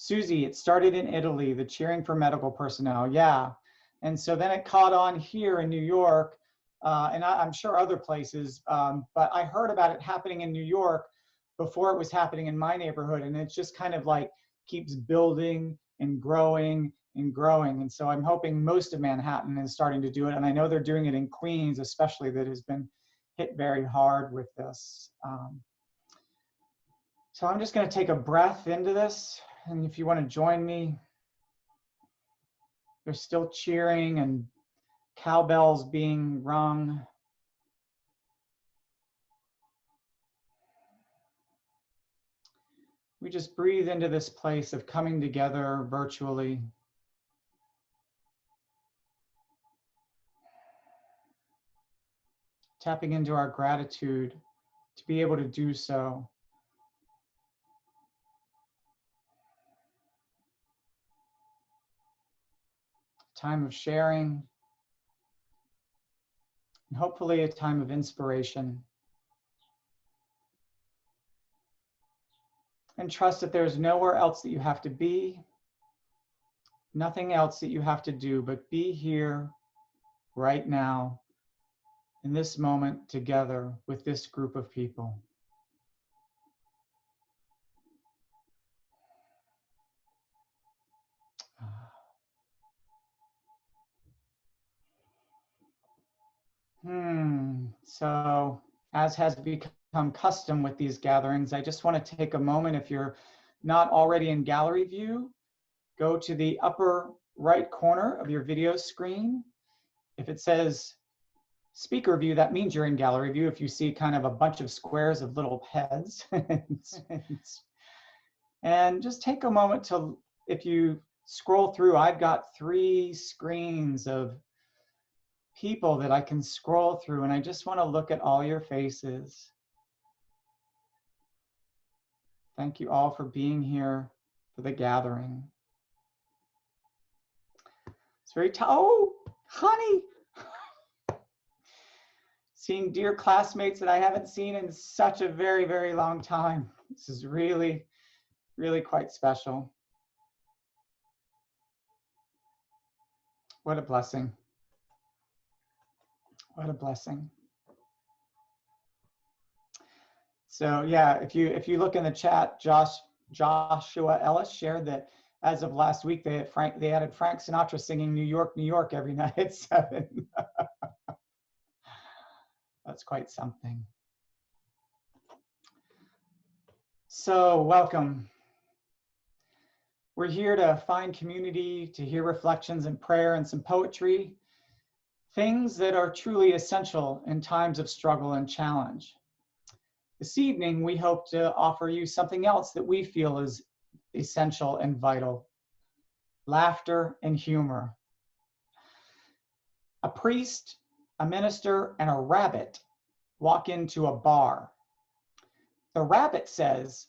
Susie, it started in Italy, the cheering for medical personnel. Yeah. And so then it caught on here in New York, and I'm sure other places, but I heard about it happening in New York before it was happening in my neighborhood. And it's just kind of like keeps building and growing and growing. And so I'm hoping most of Manhattan is starting to do it. And I know they're doing it in Queens, especially, that has been hit very hard with this. So I'm just going to take a breath into this. And if you want to join me, they're still cheering and cowbells being rung. We just breathe into this place of coming together virtually. Tapping into our gratitude to be able to do so. Time of sharing, and hopefully a time of inspiration. And trust that there's nowhere else that you have to be, nothing else that you have to do, but be here right now in this moment together with this group of people. So as has become custom with these gatherings, I just want to take a moment. If you're not already in gallery view, go to the upper right corner of your video screen. If it says speaker view, that means you're in gallery view. If you see kind of a bunch of squares of little heads. And just take a moment to, if you scroll through, I've got 3 screens of people that I can scroll through, and I just want to look at all your faces. Thank you all for being here for the gathering. It's very oh, honey. Seeing dear classmates that I haven't seen in such a very, very long time. This is really, really quite special. What a blessing. What a blessing. So yeah, if you look in the chat, Joshua Ellis shared that as of last week, they added Frank Sinatra singing New York, New York every night at 7. That's quite something. So welcome. We're here to find community, to hear reflections and prayer and some poetry, things that are truly essential in times of struggle and challenge. This evening, we hope to offer you something else that we feel is essential and vital: laughter and humor. A priest, a minister, and a rabbit walk into a bar. The rabbit says,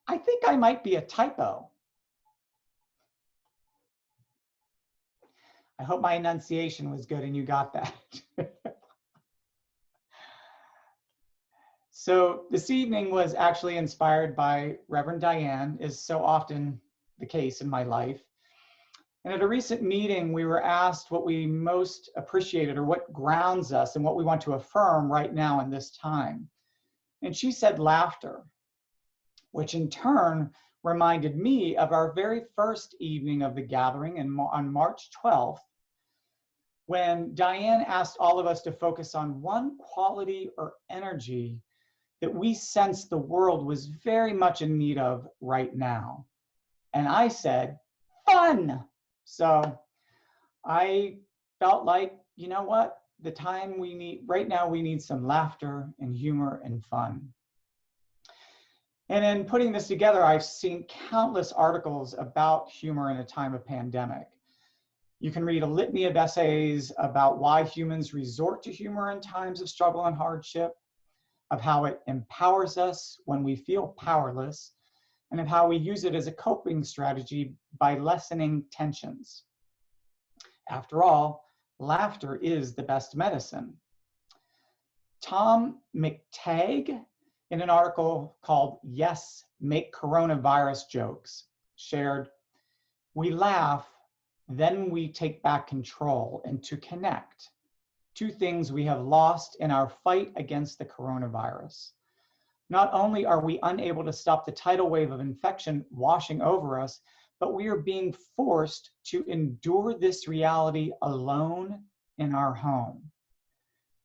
"I think I might be a typo." I hope my enunciation was good and you got that. So this evening was actually inspired by Reverend Diane, is so often the case in my life. And at a recent meeting, we were asked what we most appreciated or what grounds us and what we want to affirm right now in this time. And she said laughter, which in turn reminded me of our very first evening of the gathering on March 12th, when Diane asked all of us to focus on one quality or energy that we sensed the world was very much in need of right now. And I said, fun. So I felt like, you know what? The time we need, right now we need some laughter and humor and fun. And in putting this together, I've seen countless articles about humor in a time of pandemic. You can read a litany of essays about why humans resort to humor in times of struggle and hardship, of how it empowers us when we feel powerless, and of how we use it as a coping strategy by lessening tensions. After all, laughter is the best medicine. Tom McTagg In an article called Yes, Make Coronavirus Jokes, shared, we laugh, then we take back control and to connect. Two things we have lost in our fight against the coronavirus. Not only are we unable to stop the tidal wave of infection washing over us, but we are being forced to endure this reality alone in our home.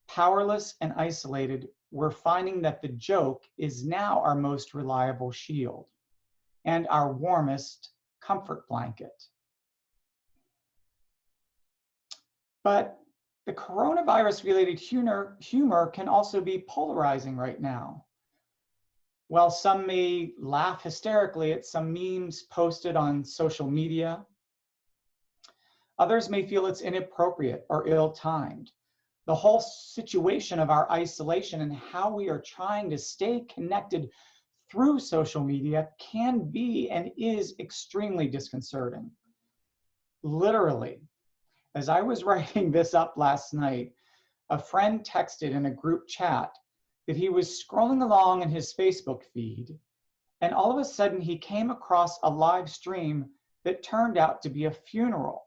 Powerless and isolated, we're finding that the joke is now our most reliable shield and our warmest comfort blanket. But the coronavirus-related humor can also be polarizing right now. While some may laugh hysterically at some memes posted on social media, others may feel it's inappropriate or ill-timed. The whole situation of our isolation and how we are trying to stay connected through social media can be and is extremely disconcerting. Literally, as I was writing this up last night, a friend texted in a group chat that he was scrolling along in his Facebook feed, and all of a sudden he came across a live stream that turned out to be a funeral.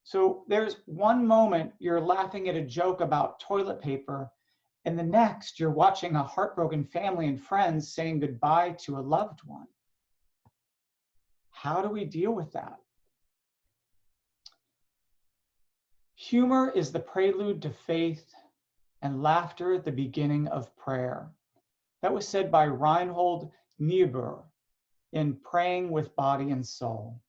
So there's one moment you're laughing at a joke about toilet paper, and the next you're watching a heartbroken family and friends saying goodbye to a loved one. How do we deal with that? Humor is the prelude to faith and laughter the beginning of prayer. That was said by Reinhold Niebuhr in Praying with Body and Soul.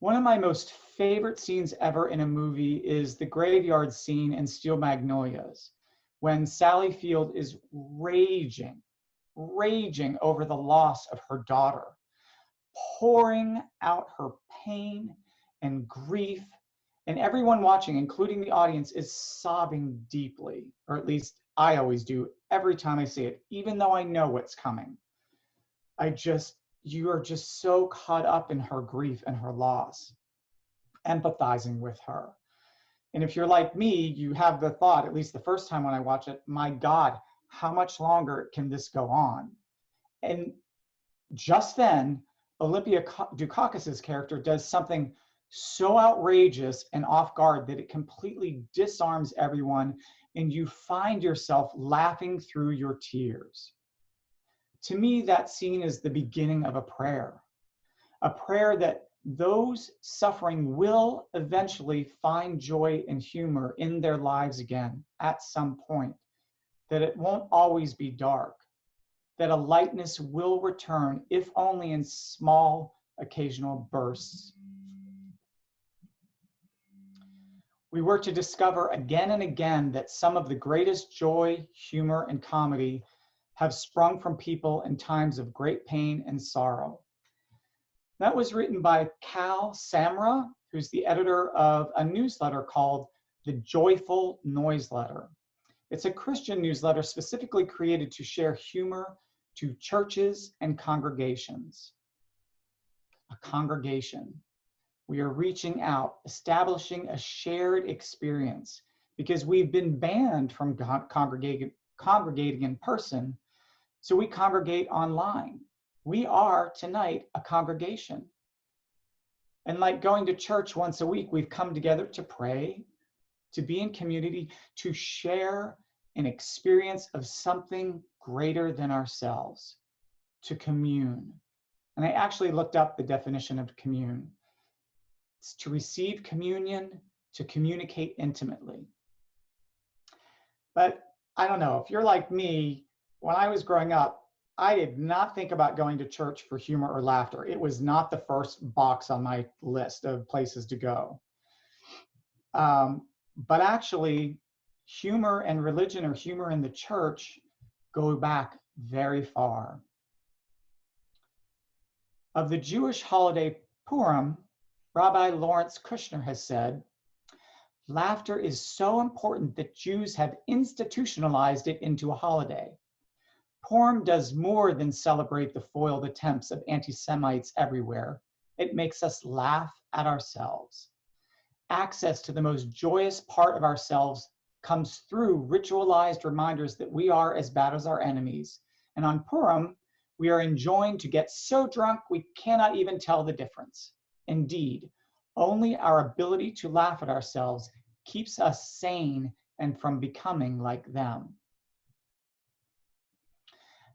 One of my most favorite scenes ever in a movie is the graveyard scene in Steel Magnolias, when Sally Field is raging over the loss of her daughter, pouring out her pain and grief, and everyone watching, including the audience, is sobbing deeply, or at least I always do every time I see it, even though I know what's coming. You are just so caught up in her grief and her loss, empathizing with her. And if you're like me, you have the thought, at least the first time when I watch it, my God, how much longer can this go on? And just then, Olympia Dukakis's character does something so outrageous and off guard that it completely disarms everyone, and you find yourself laughing through your tears. To me, that scene is the beginning of a prayer that those suffering will eventually find joy and humor in their lives again at some point, that it won't always be dark, that a lightness will return, if only in small, occasional bursts. We were to discover again and again that some of the greatest joy, humor, and comedy have sprung from people in times of great pain and sorrow. That was written by Cal Samra, who's the editor of a newsletter called The Joyful Noiseletter. It's a Christian newsletter specifically created to share humor to churches and congregations. A congregation. We are reaching out, establishing a shared experience, because we've been banned from congregating in person, so we congregate online. We are tonight a congregation. And like going to church once a week, we've come together to pray, to be in community, to share an experience of something greater than ourselves, to commune. And I actually looked up the definition of commune. It's to receive communion, to communicate intimately. But I don't know, if you're like me, when I was growing up, I did not think about going to church for humor or laughter. It was not the first box on my list of places to go. But actually, humor and religion, or humor in the church, go back very far. Of the Jewish holiday Purim, Rabbi Lawrence Kushner has said, laughter is so important that Jews have institutionalized it into a holiday. Purim does more than celebrate the foiled attempts of anti-Semites everywhere. It makes us laugh at ourselves. Access to the most joyous part of ourselves comes through ritualized reminders that we are as bad as our enemies. And on Purim, we are enjoined to get so drunk we cannot even tell the difference. Indeed, only our ability to laugh at ourselves keeps us sane and from becoming like them.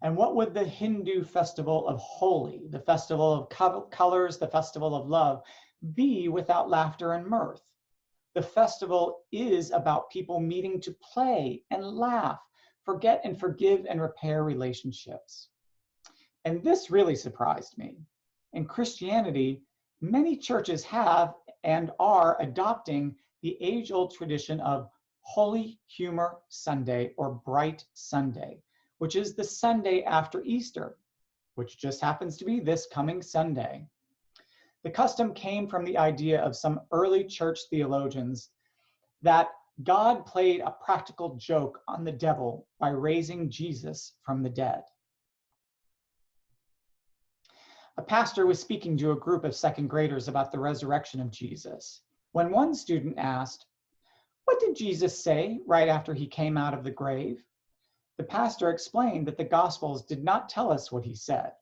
And what would the Hindu festival of Holi, the festival of colors, the festival of love, be without laughter and mirth? The festival is about people meeting to play and laugh, forget and forgive and repair relationships. And this really surprised me. In Christianity, many churches have and are adopting the age-old tradition of Holy Humor Sunday or Bright Sunday, which is the Sunday after Easter, which just happens to be this coming Sunday. The custom came from the idea of some early church theologians that God played a practical joke on the devil by raising Jesus from the dead. A pastor was speaking to a group of second graders about the resurrection of Jesus, when one student asked, "What did Jesus say right after he came out of the grave?" The pastor explained that the Gospels did not tell us what he said.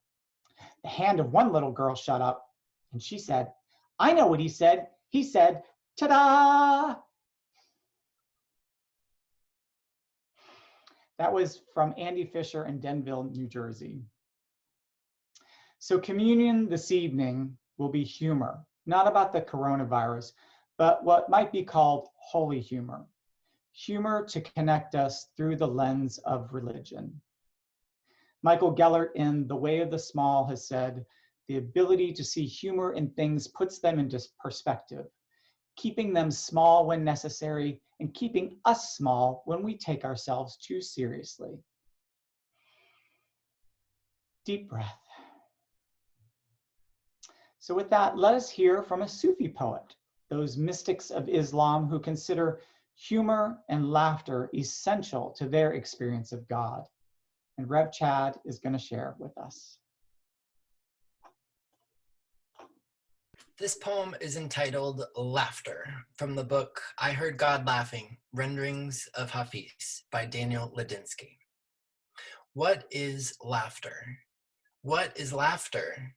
The hand of one little girl shot up, and she said, "I know what he said. He said, ta-da!" That was from Andy Fisher in Denville, New Jersey. So communion this evening will be humor, not about the coronavirus, but what might be called holy humor. Humor to connect us through the lens of religion. Michael Gellert in The Way of the Small has said, the ability to see humor in things puts them into perspective, keeping them small when necessary and keeping us small when we take ourselves too seriously. Deep breath. So with that, let us hear from a Sufi poet, those mystics of Islam who consider humor and laughter essential to their experience of God. And Rev Chad is going to share with us. This poem is entitled Laughter, from the book I Heard God Laughing, Renderings of Hafiz by Daniel Ladinsky. What is laughter? What is laughter?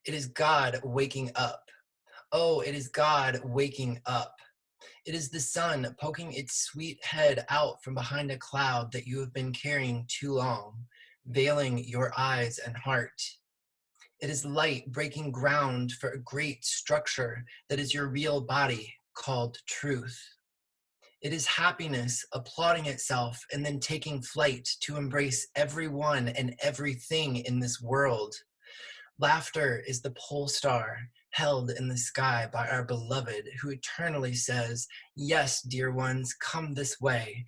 It is God waking up. Oh, it is God waking up. It is the sun poking its sweet head out from behind a cloud that you have been carrying too long, veiling your eyes and heart. It is light breaking ground for a great structure that is your real body, called truth. It is happiness applauding itself and then taking flight to embrace everyone and everything in this world. Laughter is the pole star held in the sky by our beloved, who eternally says, "Yes, dear ones, come this way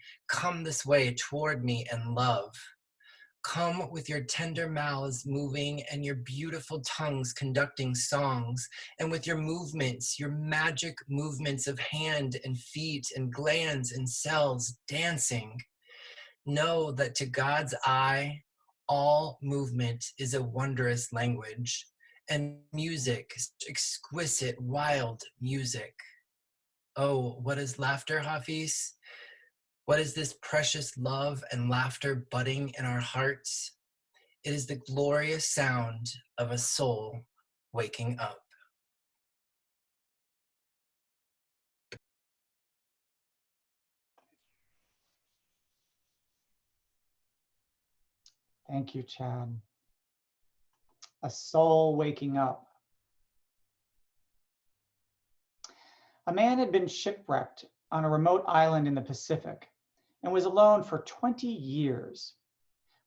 toward me and love. Come with your tender mouths moving and your beautiful tongues conducting songs, and with your movements, your magic movements of hand and feet and glands and cells dancing. Know that to God's eye, all movement is a wondrous language, and music, exquisite, wild music. Oh, what is laughter, Hafiz? What is this precious love and laughter budding in our hearts? It is the glorious sound of a soul waking up. Thank you, Chad. A soul waking up. A man had been shipwrecked on a remote island in the Pacific and was alone for 20 years.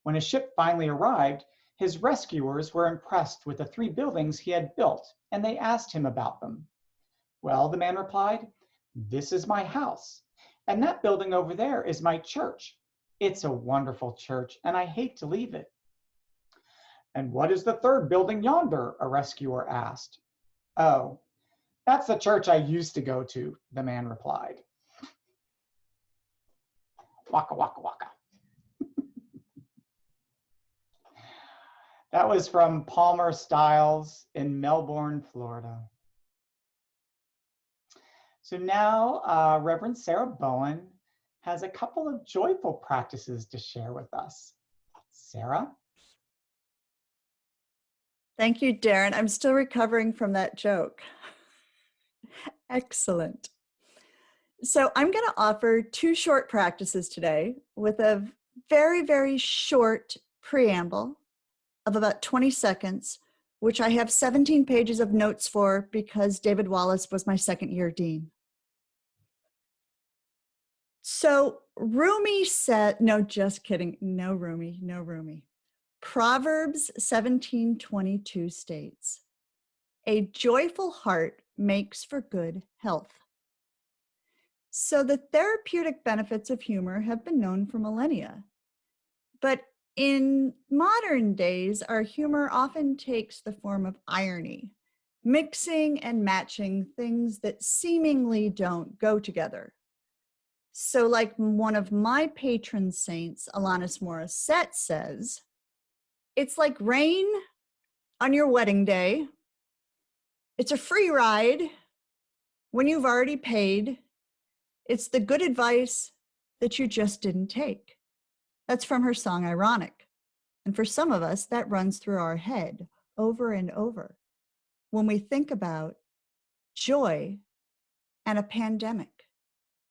When his ship finally arrived, his rescuers were impressed with the 3 buildings he had built, and they asked him about them. Well, the man replied, "This is my house, and that building over there is my church. It's a wonderful church, and I hate to leave it." "And what is the 3rd building yonder?" a rescuer asked. "Oh, that's the church I used to go to," the man replied. Waka, waka, waka. That was from Palmer Styles in Melbourne, Florida. So now Reverend Sarah Bowen has a couple of joyful practices to share with us. Sarah? Thank you, Darren. I'm still recovering from that joke. Excellent. So I'm going to offer 2 short practices today with a very, very short preamble of about 20 seconds, which I have 17 pages of notes for because David Wallace was my second-year dean. So Rumi said, no, just kidding. No Rumi, no Rumi. Proverbs 17:22 states, "A joyful heart makes for good health." So the therapeutic benefits of humor have been known for millennia. But in modern days, our humor often takes the form of irony, mixing and matching things that seemingly don't go together. So like one of my patron saints, Alanis Morissette, says, it's like rain on your wedding day. It's a free ride when you've already paid. It's the good advice that you just didn't take. That's from her song, Ironic. And for some of us, that runs through our head over and over when we think about joy and a pandemic.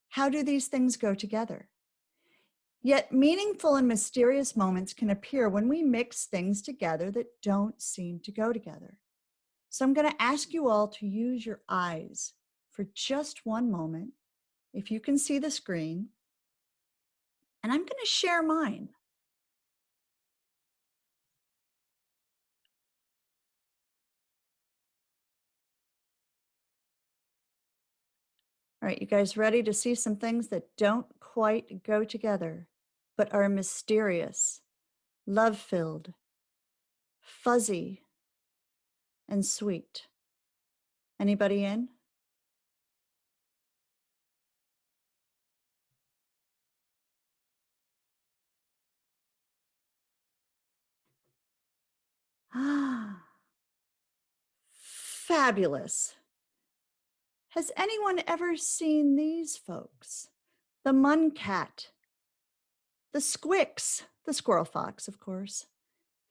How do these things go together? Yet meaningful and mysterious moments can appear when we mix things together that don't seem to go together. So I'm going to ask you all to use your eyes for just one moment, if you can see the screen, and I'm going to share mine. All right, you guys ready to see some things that don't quite go together, but are mysterious, love-filled, fuzzy, and sweet? Anybody in? Ah, fabulous. Has anyone ever seen these folks? The muncat, the squix, the squirrel fox, of course,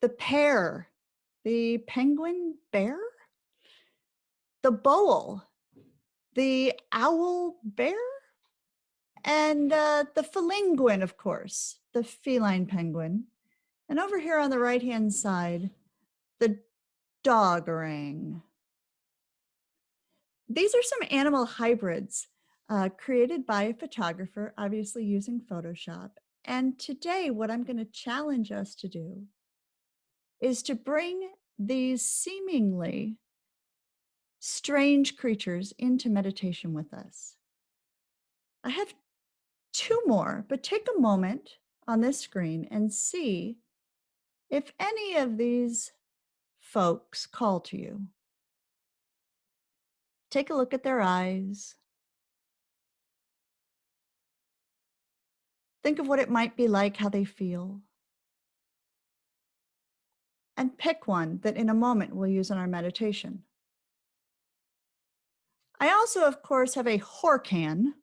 the pear, the penguin bear, the bowl, the owl bear, and the felinguin, of course, the feline penguin. And over here on the right-hand side, the dog orang. These are some animal hybrids created by a photographer, obviously using Photoshop. And today, what I'm going to challenge us to do is to bring these seemingly strange creatures into meditation with us. I have 2 more, but take a moment on this screen and see if any of these folks call to you. Take a look at their eyes. Think of what it might be like, how they feel. And pick one that in a moment we'll use in our meditation. I also, of course, have a Horcan.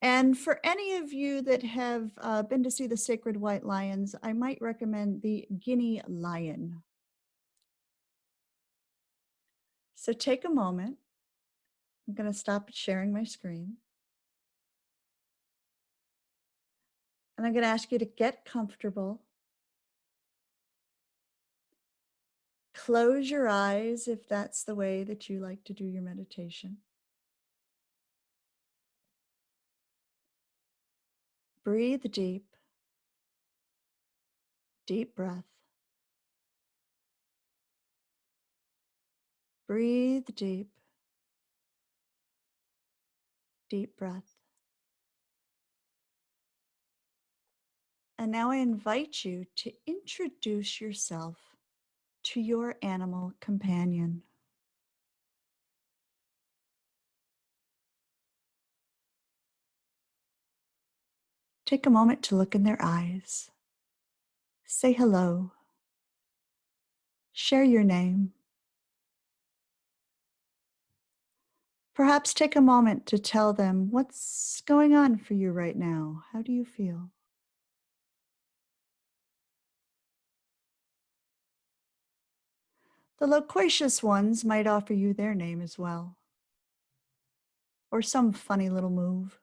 And for any of you that have been to see the Sacred White Lions, I might recommend the Guinea Lion. So take a moment. I'm going to stop sharing my screen. And I'm going to ask you to get comfortable. Close your eyes if that's the way that you like to do your meditation. Breathe deep. Deep breath. Breathe deep. Deep breath. And now I invite you to introduce yourself to your animal companion. Take a moment to look in their eyes. Say hello. Share your name. Perhaps take a moment to tell them what's going on for you right now. How do you feel? The loquacious ones might offer you their name as well, or some funny little move.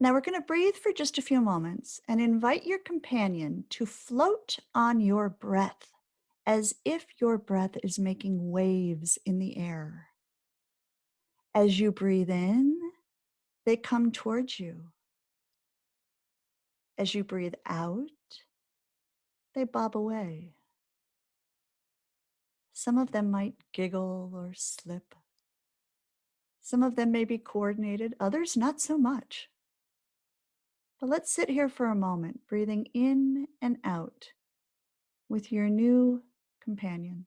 Now we're going to breathe for just a few moments and invite your companion to float on your breath as if your breath is making waves in the air. As you breathe in, they come towards you. As you breathe out, they bob away. Some of them might giggle or slip. Some of them may be coordinated, others not so much. But let's sit here for a moment, breathing in and out with your new companion.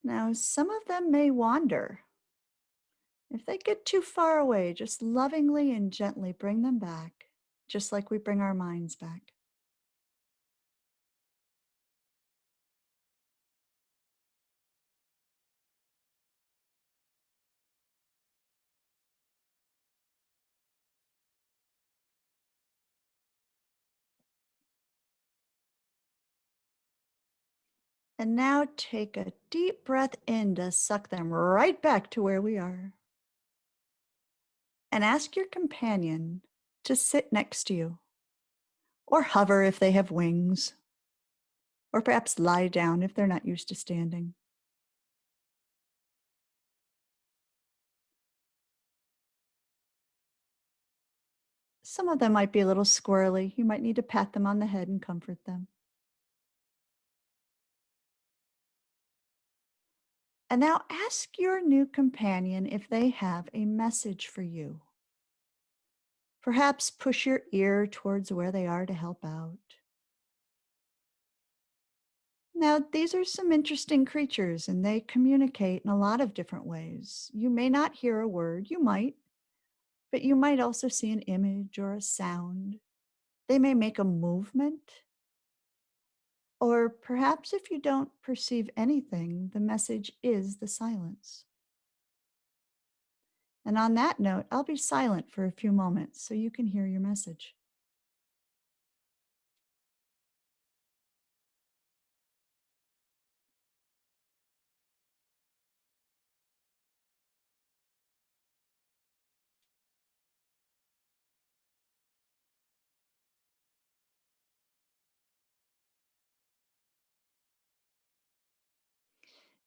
Now, some of them may wander. If they get too far away, just lovingly and gently bring them back, just like we bring our minds back. And now take a deep breath in to suck them right back to where we are. And ask your companion to sit next to you, or hover if they have wings, or perhaps lie down if they're not used to standing. Some of them might be a little squirrely. You might need to pat them on the head and comfort them. And now ask your new companion if they have a message for you. Perhaps push your ear towards where they are to help out. Now, these are some interesting creatures and they communicate in a lot of different ways. You may not hear a word, you might, but you might also see an image or a sound. They may make a movement. Or perhaps if you don't perceive anything, the message is the silence. And on that note, I'll be silent for a few moments so you can hear your message.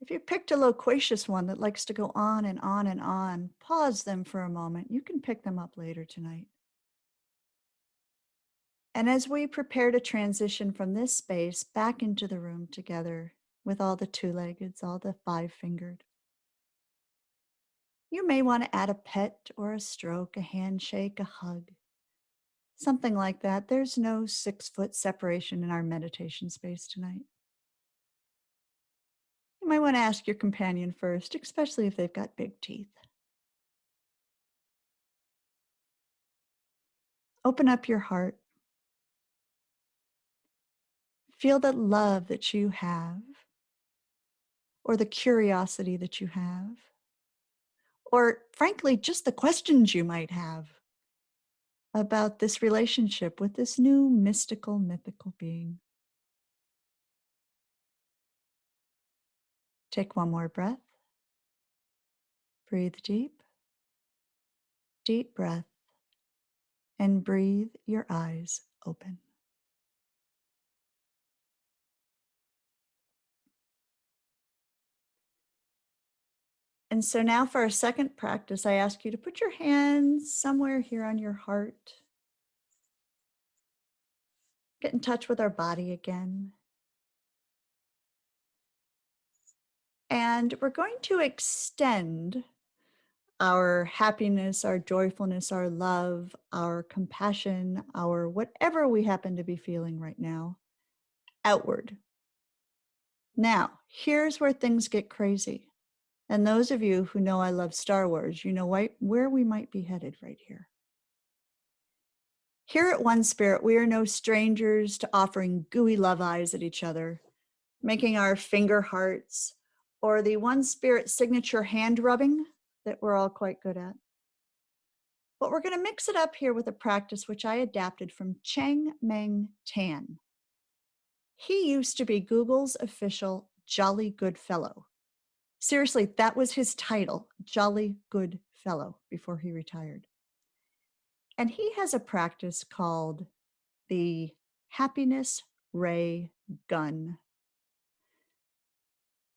If you picked a loquacious one that likes to go on and on and on, pause them for a moment. You can pick them up later tonight. And as we prepare to transition from this space back into the room together with all the two-leggeds, all the five-fingered, you may want to add a pet or a stroke, a handshake, a hug, something like that. There's no 6-foot separation in our meditation space tonight. You might want to ask your companion first, especially if they've got big teeth. Open up your heart. Feel the love that you have, or the curiosity that you have, or frankly, just the questions you might have about this relationship with this new mystical, mythical being. Take one more breath. Breathe deep, deep breath, and breathe your eyes open. And so now for our second practice, I ask you to put your hands somewhere here on your heart. Get in touch with our body again. And we're going to extend our happiness, our joyfulness, our love, our compassion, our whatever we happen to be feeling right now, outward. Now, here's where things get crazy. And those of you who know I love Star Wars, you know where we might be headed right here. Here at One Spirit, we are no strangers to offering gooey love eyes at each other, making our finger hearts, or the One Spirit signature hand rubbing that we're all quite good at. But we're going to mix it up here with a practice which I adapted from Cheng Meng Tan. He used to be Google's official Jolly Good Fellow. Seriously, that was his title, Jolly Good Fellow, before he retired. And he has a practice called the Happiness Ray Gun.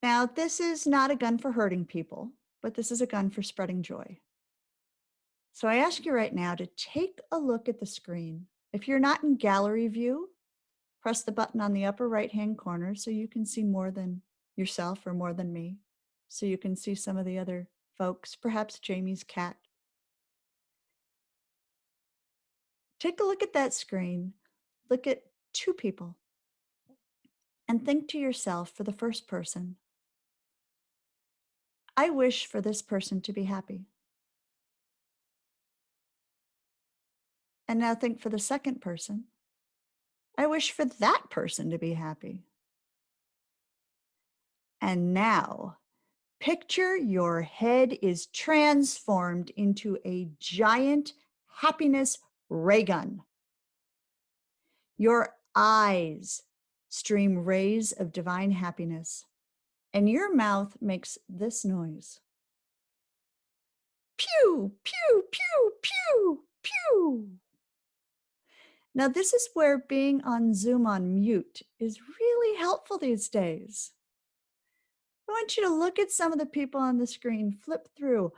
Now, this is not a gun for hurting people, but this is a gun for spreading joy. So I ask you right now to take a look at the screen. If you're not in gallery view, press the button on the upper right-hand corner so you can see more than yourself or more than me. So you can see some of the other folks, perhaps Jamie's cat. Take a look at that screen. Look at two people and think to yourself for the first person, I wish for this person to be happy. And now think for the second person, I wish for that person to be happy. And now, picture your head is transformed into a giant happiness ray gun. Your eyes stream rays of divine happiness, and your mouth makes this noise. Pew, pew, pew, pew, pew. Now, this is where being on Zoom on mute is really helpful these days. I want you to look at some of the people on the screen, flip through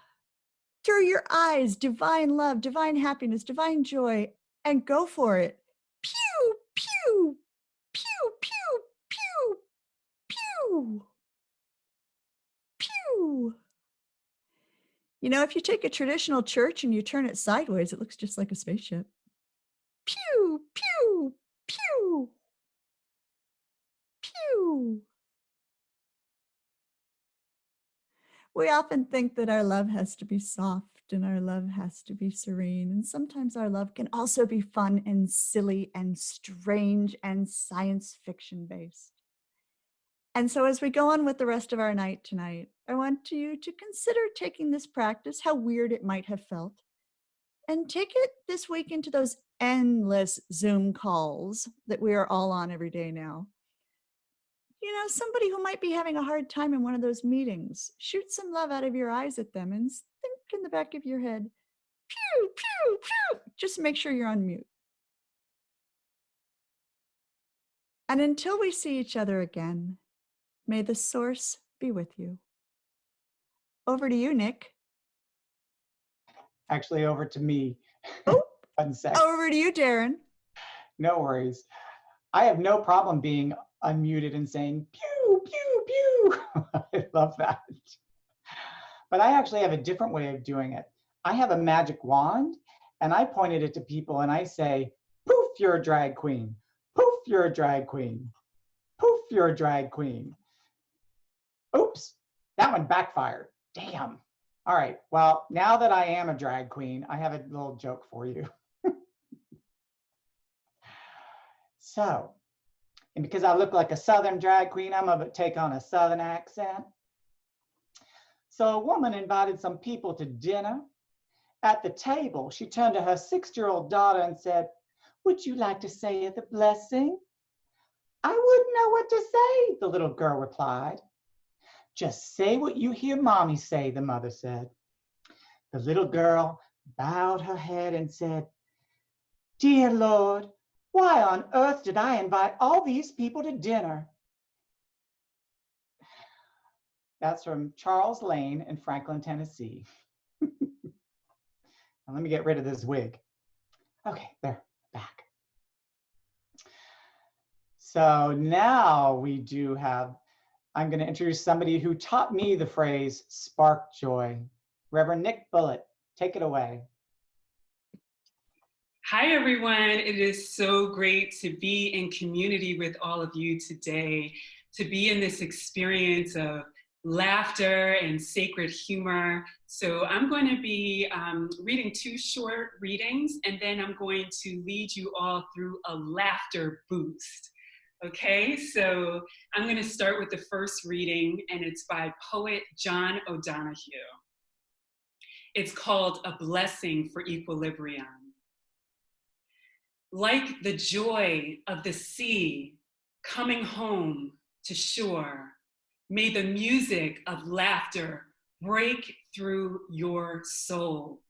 your eyes, divine love, divine happiness, divine joy, and go for it. Pew, pew, pew, pew, pew, pew, pew. You know, if you take a traditional church and you turn it sideways, it looks just like a spaceship. Pew, pew, pew, pew. We often think that our love has to be soft and our love has to be serene. And sometimes our love can also be fun and silly and strange and science fiction based. And so as we go on with the rest of our night tonight, I want you to consider taking this practice, how weird it might have felt, and take it this week into those endless Zoom calls that we are all on every day now. You know, somebody who might be having a hard time in one of those meetings, shoot some love out of your eyes at them and think in the back of your head, pew, pew, pew. Just make sure you're on mute. And until we see each other again, may the source be with you. Over to you, Nic. Actually, over to me. Oh, 1 sec. over to you, Darren. No worries. I have no problem being unmuted and saying pew, pew, pew. I love that. But I actually have a different way of doing it. I have a magic wand and I pointed it to people and I say, poof, you're a drag queen. Poof, you're a drag queen. Poof, you're a drag queen. Oops, that one backfired. Damn. All right, well, now that I am a drag queen, I have a little joke for you. So, and because I look like a Southern drag queen, I'm gonna take on a Southern accent. So a woman invited some people to dinner. At the table, she turned to her 6-year-old daughter and said, would you like to say the blessing? I wouldn't know what to say, the little girl replied. Just say what you hear mommy say, the mother said. The little girl bowed her head and said, dear Lord, why on earth did I invite all these people to dinner? That's from Charles Lane in Franklin, Tennessee. Now let me get rid of this wig. Okay, there, back. So now we do have, I'm going to introduce somebody who taught me the phrase spark joy. Reverend Nic Bullitt, take it away. Hi, everyone. It is so great to be in community with all of you today, to be in this experience of laughter and sacred humor. So I'm going to be reading 2 short readings, and then I'm going to lead you all through a laughter boost. Okay, so I'm going to start with the first reading, and it's by poet John O'Donohue. It's called A Blessing for Equilibrium. Like the joy of the sea coming home to shore, may the music of laughter break through your soul.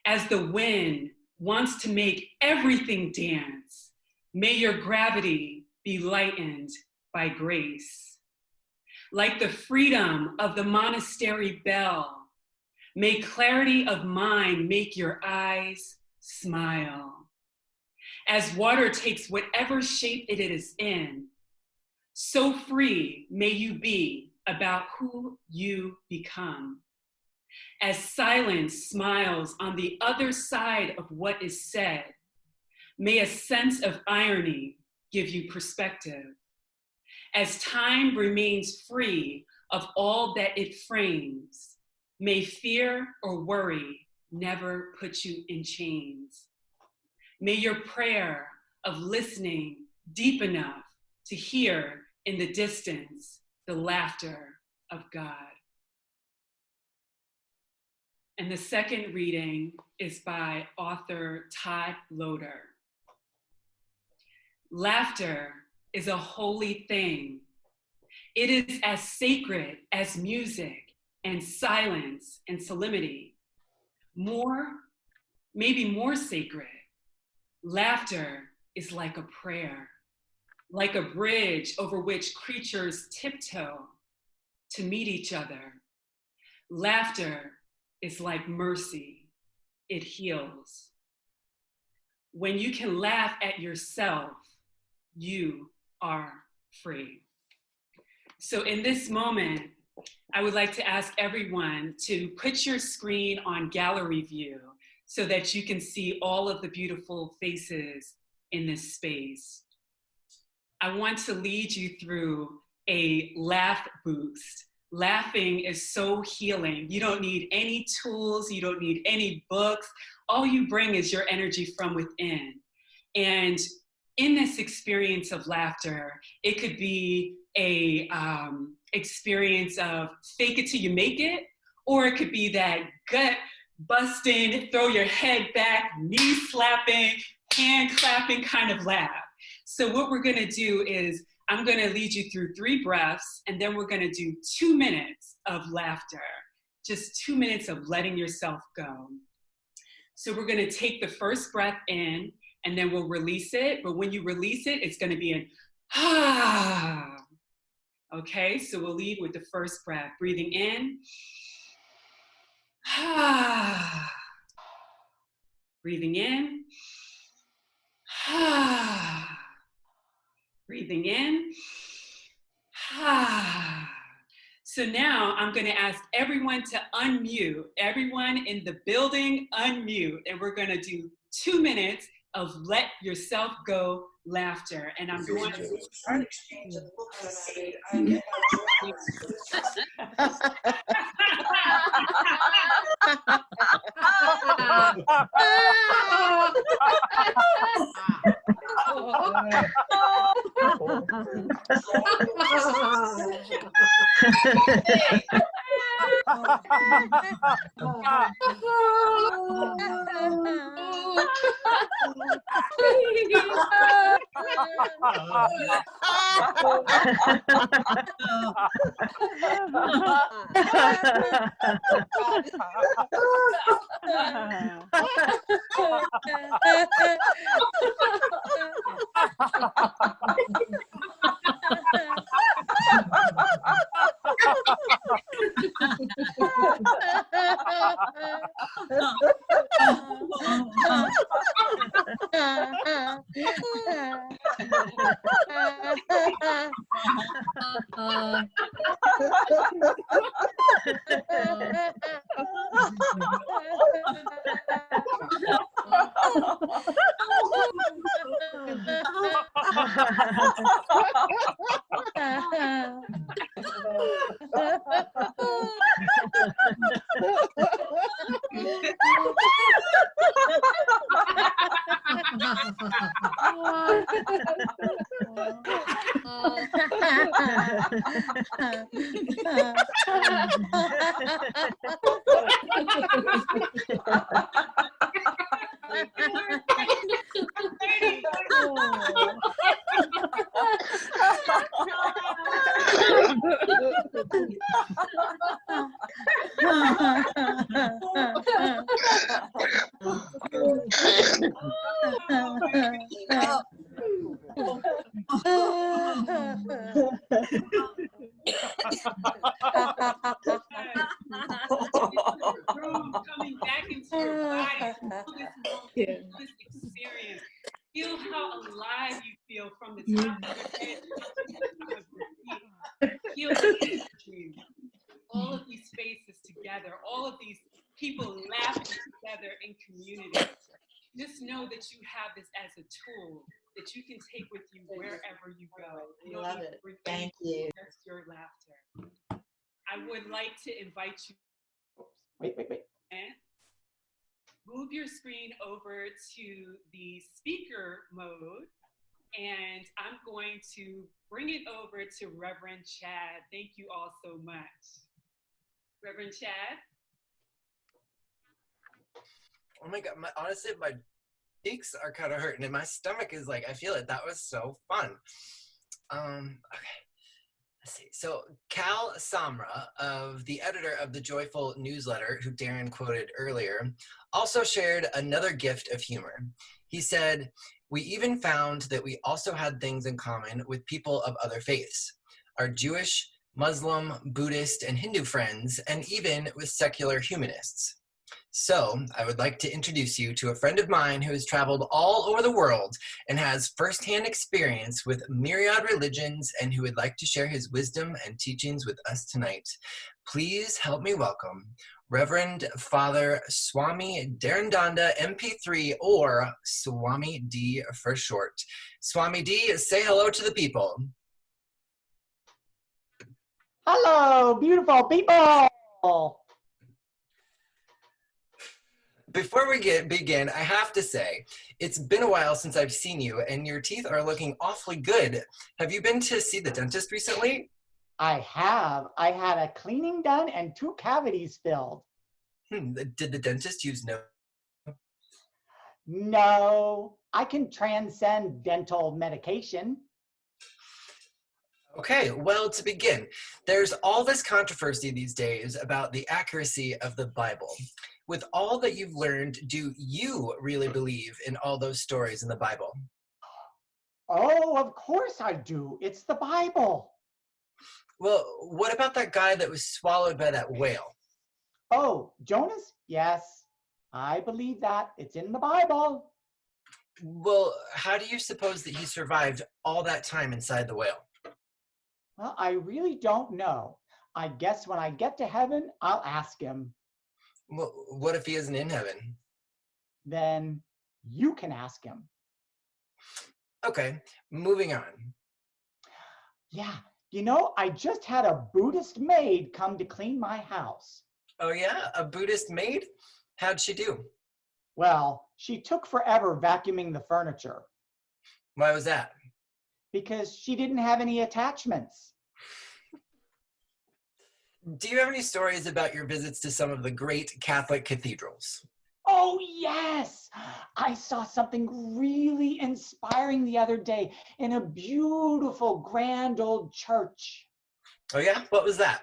As the wind wants to make everything dance, may your gravity be lightened by grace. Like the freedom of the monastery bell, may clarity of mind make your eyes smile. As water takes whatever shape it is in, so free may you be about who you become. As silence smiles on the other side of what is said, may a sense of irony give you perspective. As time remains free of all that it frames, may fear or worry never put you in chains. May your prayer of listening deep enough to hear in the distance the laughter of God. And the second reading is by author Todd Loader. Laughter is a holy thing. It is as sacred as music and silence and solemnity. Maybe more sacred. Laughter is like a prayer, like a bridge over which creatures tiptoe to meet each other. Laughter is like mercy. It heals. When you can laugh at yourself, you are free. So in this moment, I would like to ask everyone to put your screen on gallery view so that you can see all of the beautiful faces in this space. I want to lead you through a laugh boost. Laughing is so healing. You don't need any tools, you don't need any books. All you bring is your energy from within. And in this experience of laughter, it could be a experience of fake it till you make it, or it could be that gut busting, throw your head back, knee slapping, hand clapping kind of laugh. So what we're gonna do is I'm gonna lead you through 3 breaths, and then we're gonna do 2 minutes of laughter, just 2 minutes of letting yourself go. So we're gonna take the first breath in, and then we'll release it. But when you release it, it's gonna be an ah. Okay, so we'll lead with the first breath. Breathing in. Ah. Breathing in. Ah. Breathing in. Ah. So now I'm going to ask everyone to unmute. Everyone in the building, unmute. And we're going to do 2 minutes of let yourself go laughter. And I'm going to start exchange of books. I get Coming back into your body, feel this experience. Feel how alive you feel from the top of your head to the bottom of your feet. Feel the energy. All of these spaces together, all of these people laughing together in community. Just know that you have this as a tool that you can take with you wherever you go. You Love it. Thank you. Just your laughter. I would like to invite you. Wait. Move your screen over to the speaker mode, and I'm going to bring it over to Reverend Chad. Thank you all so much. Reverend Chad? Oh my God, honestly, my cheeks are kind of hurting and my stomach is like, I feel it. That was so fun. Okay. Let's see. So Cal Samra, the editor of the Joyful newsletter, who Darren quoted earlier, also shared another gift of humor. He said, "We even found that we also had things in common with people of other faiths, our Jewish, Muslim, Buddhist, and Hindu friends, and even with secular humanists. So I would like to introduce you to a friend of mine who has traveled all over the world and has firsthand experience with myriad religions and who would like to share his wisdom and teachings with us tonight. Please help me welcome Reverend Father Swami Darendanda MP3, or Swami D for short. Swami D, say hello to the people. Hello, beautiful people. Before we begin, I have to say, it's been a while since I've seen you, and your teeth are looking awfully good. Have you been to see the dentist recently? I have. I had a cleaning done and 2 cavities filled. Did the dentist use no? No, I can transcend dental medication. Okay, well, to begin, there's all this controversy these days about the accuracy of the Bible. With all that you've learned, do you really believe in all those stories in the Bible? Oh, of course I do. It's the Bible. Well, what about that guy that was swallowed by that whale? Oh, Jonas? Yes, I believe that. It's in the Bible. Well, how do you suppose that he survived all that time inside the whale? Well, I really don't know. I guess when I get to heaven, I'll ask him. Well, what if he isn't in heaven? Then you can ask him. Okay, moving on. Yeah, you know, I just had a Buddhist maid come to clean my house. Oh yeah, a Buddhist maid? How'd she do? Well, she took forever vacuuming the furniture Why was that? because she didn't have any attachments. Do you have any stories about your visits to some of the great Catholic cathedrals? Oh, yes. I saw something really inspiring the other day in a beautiful, grand old church. Oh yeah, what was that?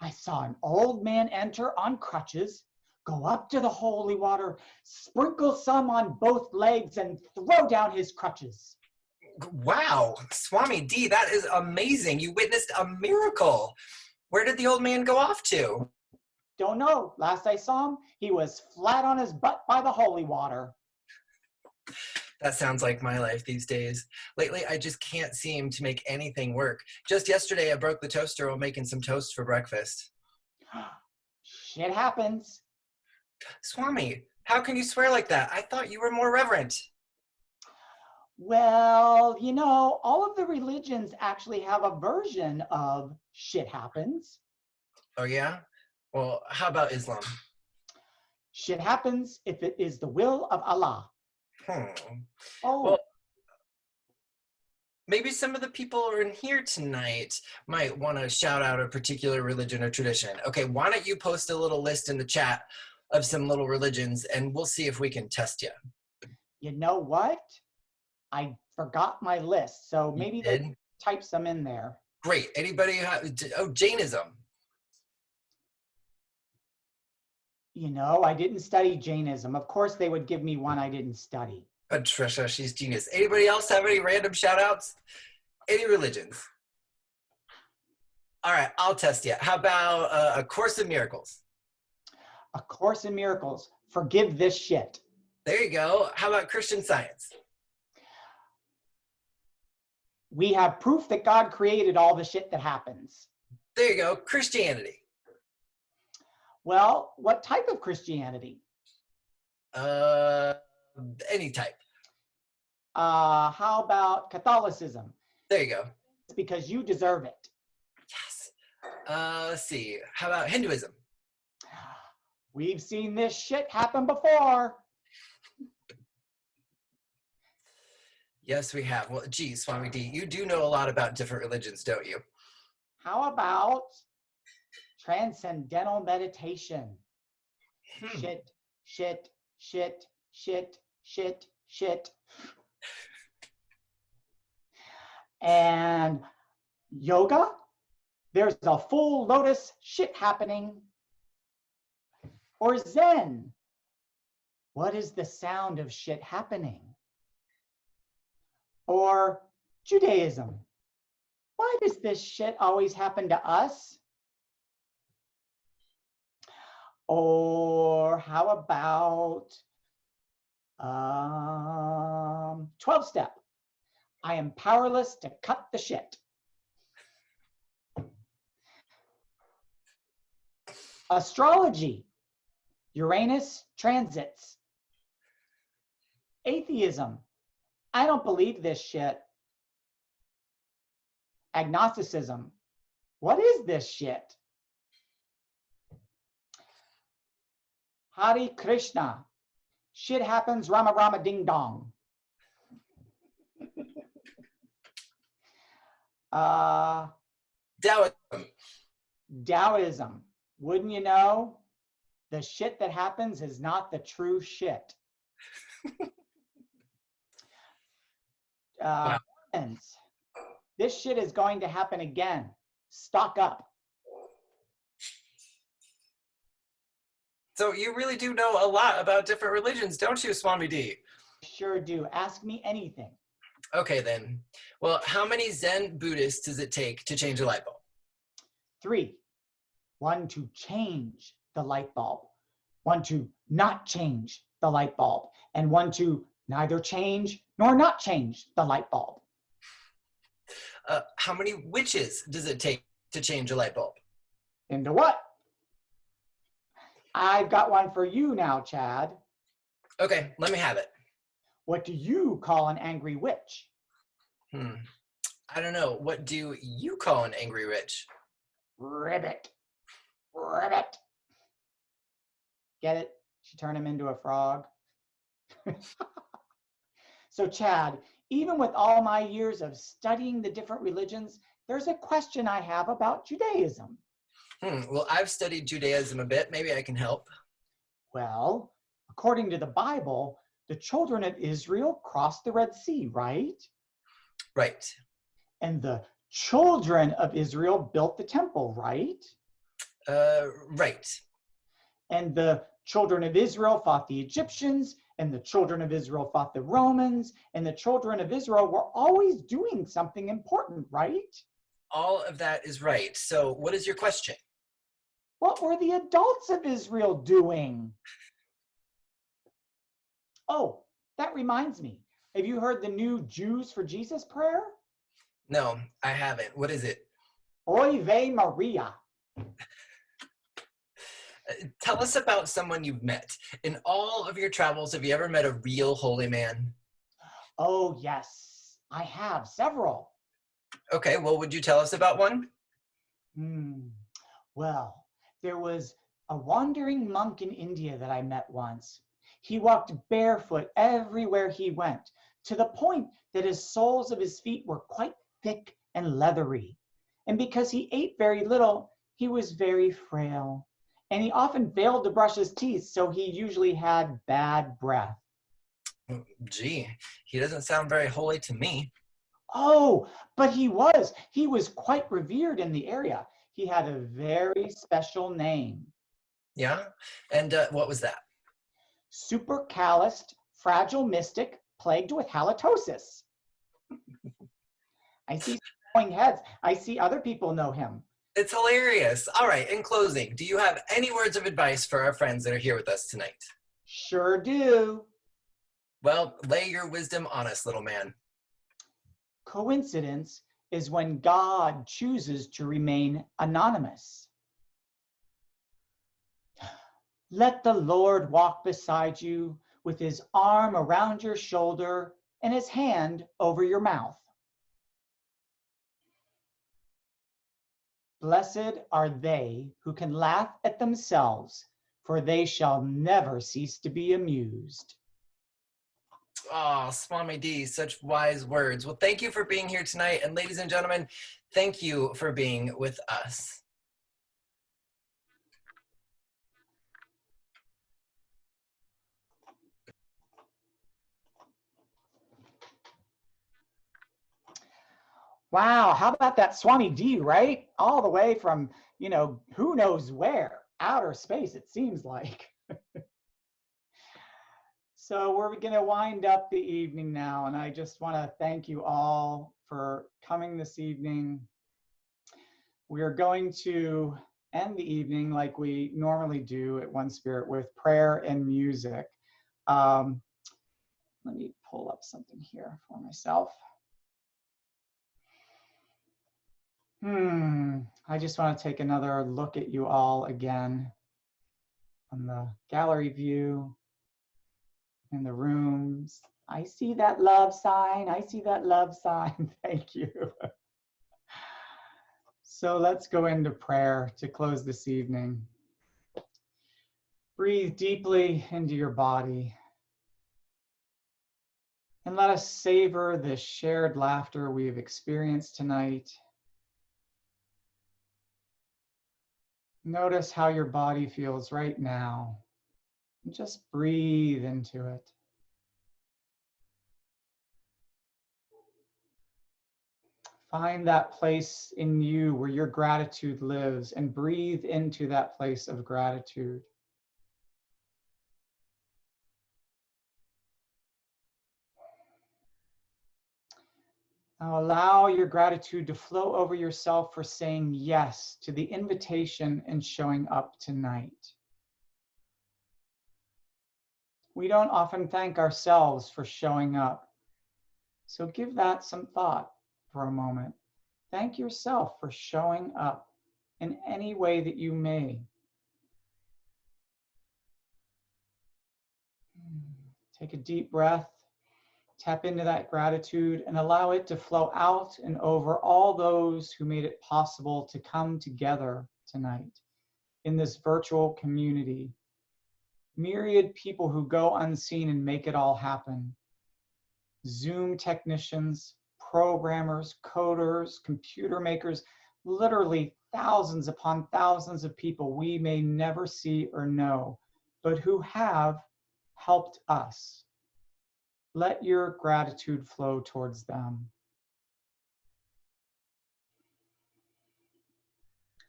I saw an old man enter on crutches, go up to the holy water, sprinkle some on both legs, and throw down his crutches. Wow, Swami D, that is amazing. You witnessed a miracle. Where did the old man go off to? Don't know. Last I saw him, he was flat on his butt by the holy water. That sounds like my life these days. Lately, I just can't seem to make anything work. Just yesterday, I broke the toaster while making some toast for breakfast. Shit happens. Swami, how can you swear like that? I thought you were more reverent. Well, all of the religions actually have a version of shit happens. Oh, yeah? Well, how about Islam? Shit happens if it is the will of Allah. Oh, Well, maybe some of the people who are in here tonight might want to shout out a particular religion or tradition. Okay, why don't you post a little list in the chat of some little religions, and we'll see if we can test you. you know what? I forgot my list, so maybe they type some in there. Great. Anybody? Jainism. I didn't study Jainism. Of course, they would give me one I didn't study. Patricia, she's genius. Anybody else have any random shout outs? Any religions? All right, I'll test you. How about A Course in Miracles? A Course in Miracles. Forgive this shit. There you go. How about Christian Science? We have proof that God created all the shit that happens. There you go. Christianity. Well, what type of Christianity? Any type. How about Catholicism? There you go. It's because you deserve it. Yes. Let's see. How about Hinduism? We've seen this shit happen before. Yes, we have. Well, geez, Swami D, you do know a lot about different religions, don't you? How about transcendental meditation? Shit, shit, shit, shit, shit, shit. And yoga? There's a full lotus shit happening. Or Zen? What is the sound of shit happening? Or Judaism? Why does this shit always happen to us? Or how about 12-step? I am powerless to cut the shit. Astrology. Uranus transits. Atheism. I don't believe this shit. Agnosticism. What is this shit? Hare Krishna. Shit happens, Rama Rama ding dong. Taoism. Wouldn't you know? The shit that happens is not the true shit. Mormons. This shit is going to happen again. Stock up. So you really do know a lot about different religions, don't you, Swami D? Sure do. Ask me anything. Okay, then. Well, how many Zen Buddhists does it take to change a light bulb? 3. 1 to change the light bulb. 1 to not change the light bulb. And 1 to neither change nor not change the light bulb. How many witches does it take to change a light bulb? Into what? I've got one for you now, Chad. Okay, let me have it. What do you call an angry witch? I don't know. What do you call an angry witch? Ribbit. Ribbit. Get it? She turned him into a frog. So, Chad, even with all my years of studying the different religions, there's a question I have about Judaism. Well, I've studied Judaism a bit. Maybe I can help. Well, according to the Bible, the children of Israel crossed the Red Sea, right? Right. And the children of Israel built the temple, right? Right. And the children of Israel fought the Egyptians, and the children of Israel fought the Romans, and the children of Israel were always doing something important, right? All of that is right. So what is your question? What were the adults of Israel doing? Oh, that reminds me. Have you heard the new Jews for Jesus prayer? No, I haven't. What is it? Oy vey Maria. Tell us about someone you've met. In all of your travels, have you ever met a real holy man? Oh, yes, I have several. Okay, well, would you tell us about one? Hmm. Well, there was a wandering monk in India that I met once. He walked barefoot everywhere he went, to the point that his soles of his feet were quite thick and leathery. And because he ate very little, he was very frail. And he often failed to brush his teeth, so he usually had bad breath. Gee, he doesn't sound very holy to me. Oh, but he was quite revered in the area. He had a very special name. Yeah? And what was that? Super calloused, fragile mystic plagued with halitosis. I see going heads. I see other people know him. It's hilarious. All right, in closing, do you have any words of advice for our friends that are here with us tonight? Sure do. Well, lay your wisdom on us, little man. Coincidence is when God chooses to remain anonymous. Let the Lord walk beside you with his arm around your shoulder and his hand over your mouth. Blessed are they who can laugh at themselves, for they shall never cease to be amused. Oh, Swami D, such wise words. Well, thank you for being here tonight. And ladies and gentlemen, thank you for being with us. Wow, how about that Swami D, right? All the way from, who knows where, outer space, it seems like. So we're going to wind up the evening now, and I just want to thank you all for coming this evening. We are going to end the evening like we normally do at One Spirit with prayer and music. Let me pull up something here for myself. I just want to take another look at you all again on the gallery view in the rooms. I see that love sign. I see that love sign. Thank you. So let's go into prayer to close this evening. Breathe deeply into your body. And let us savor the shared laughter we have experienced tonight. Notice how your body feels right now. And just breathe into it. Find that place in you where your gratitude lives and breathe into that place of gratitude. Now allow your gratitude to flow over yourself for saying yes to the invitation and showing up tonight. We don't often thank ourselves for showing up. So give that some thought for a moment. Thank yourself for showing up in any way that you may. Take a deep breath, tap into that gratitude, and allow it to flow out and over all those who made it possible to come together tonight in this virtual community. Myriad people who go unseen and make it all happen. Zoom technicians, programmers, coders, computer makers, literally thousands upon thousands of people we may never see or know, but who have helped us. Let your gratitude flow towards them.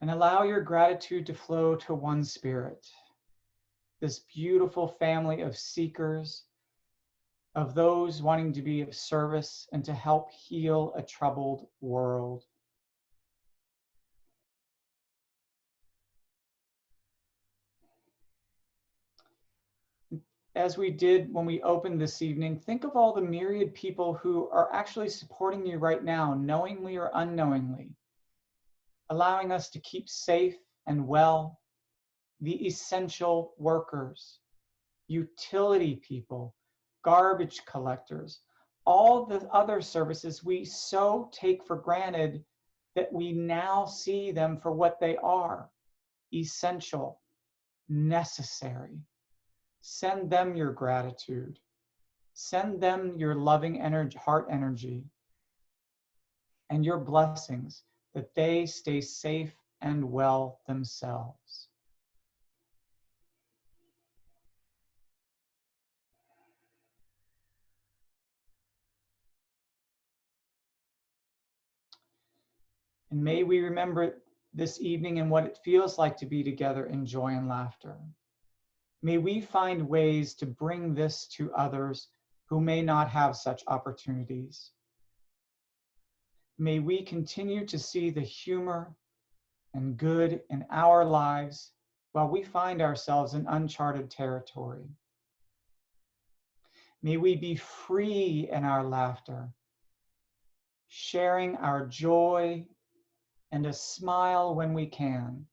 And allow your gratitude to flow to One Spirit, this beautiful family of seekers, of those wanting to be of service and to help heal a troubled world. As we did when we opened this evening, think of all the myriad people who are actually supporting you right now, knowingly or unknowingly, allowing us to keep safe and well, the essential workers, utility people, garbage collectors, all the other services we so take for granted that we now see them for what they are: essential, necessary. Send them your gratitude. Send them your loving energy, heart energy, and your blessings that they stay safe and well themselves. And may we remember this evening and what it feels like to be together in joy and laughter. May we find ways to bring this to others who may not have such opportunities. May we continue to see the humor and good in our lives while we find ourselves in uncharted territory. May we be free in our laughter, sharing our joy and a smile when we can.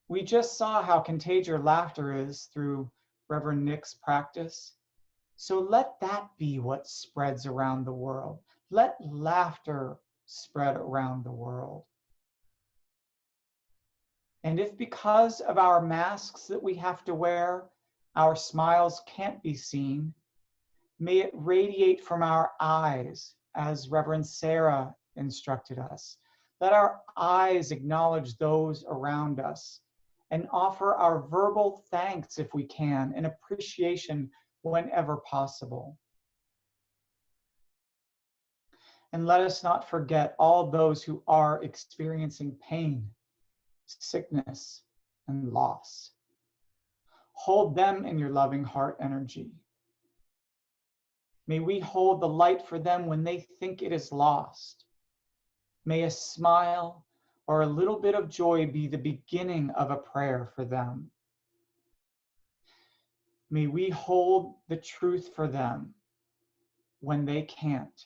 We just saw how contagious laughter is through Reverend Nic's practice. So let that be what spreads around the world. Let laughter spread around the world. And if because of our masks that we have to wear, our smiles can't be seen, may it radiate from our eyes, as Reverend Sarah instructed us. Let our eyes acknowledge those around us and offer our verbal thanks if we can, and appreciation whenever possible. And let us not forget all those who are experiencing pain, sickness, and loss. Hold them in your loving heart energy. May we hold the light for them when they think it is lost. May a smile or a little bit of joy be the beginning of a prayer for them. May we hold the truth for them when they can't,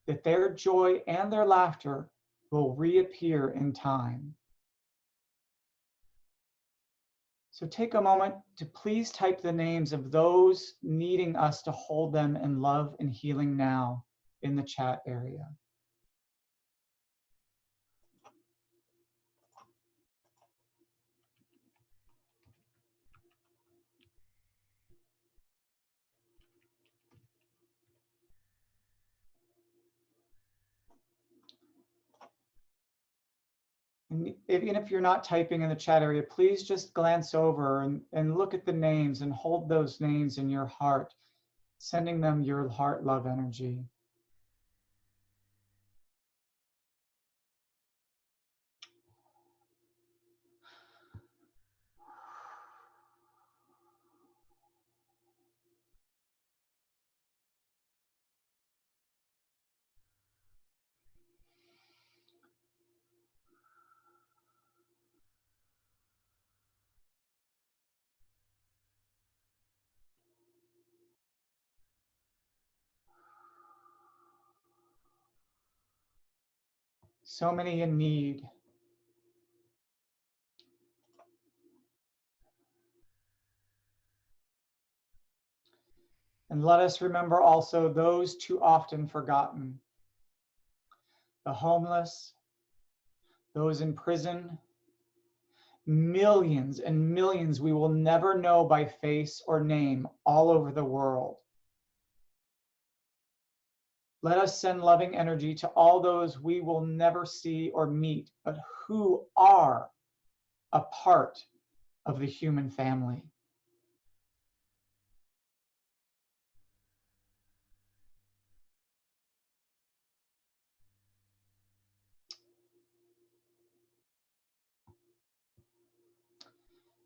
that their joy and their laughter will reappear in time. So take a moment to please type the names of those needing us to hold them in love and healing now in the chat area. And even if you're not typing in the chat area, please just glance over and look at the names and hold those names in your heart, sending them your heart love energy. So many in need. And let us remember also those too often forgotten: the homeless, those in prison, millions and millions we will never know by face or name all over the world. Let us send loving energy to all those we will never see or meet, but who are a part of the human family.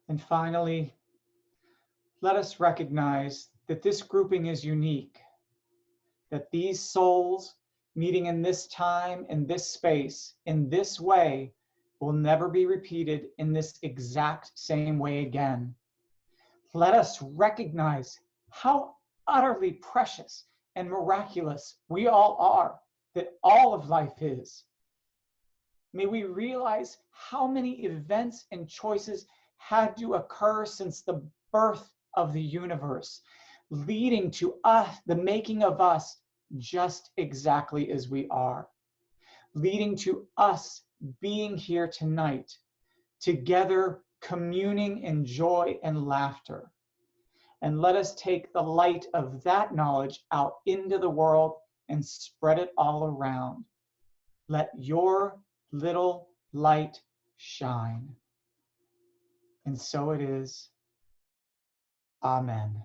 And finally, let us recognize that this grouping is unique, that these souls meeting in this time, in this space, in this way, will never be repeated in this exact same way again. Let us recognize how utterly precious and miraculous we all are, that all of life is. May we realize how many events and choices had to occur since the birth of the universe. leading to us, the making of us just exactly as we are, leading to us being here tonight, together communing in joy and laughter. And let us take the light of that knowledge out into the world and spread it all around. Let your little light shine. And so it is. Amen.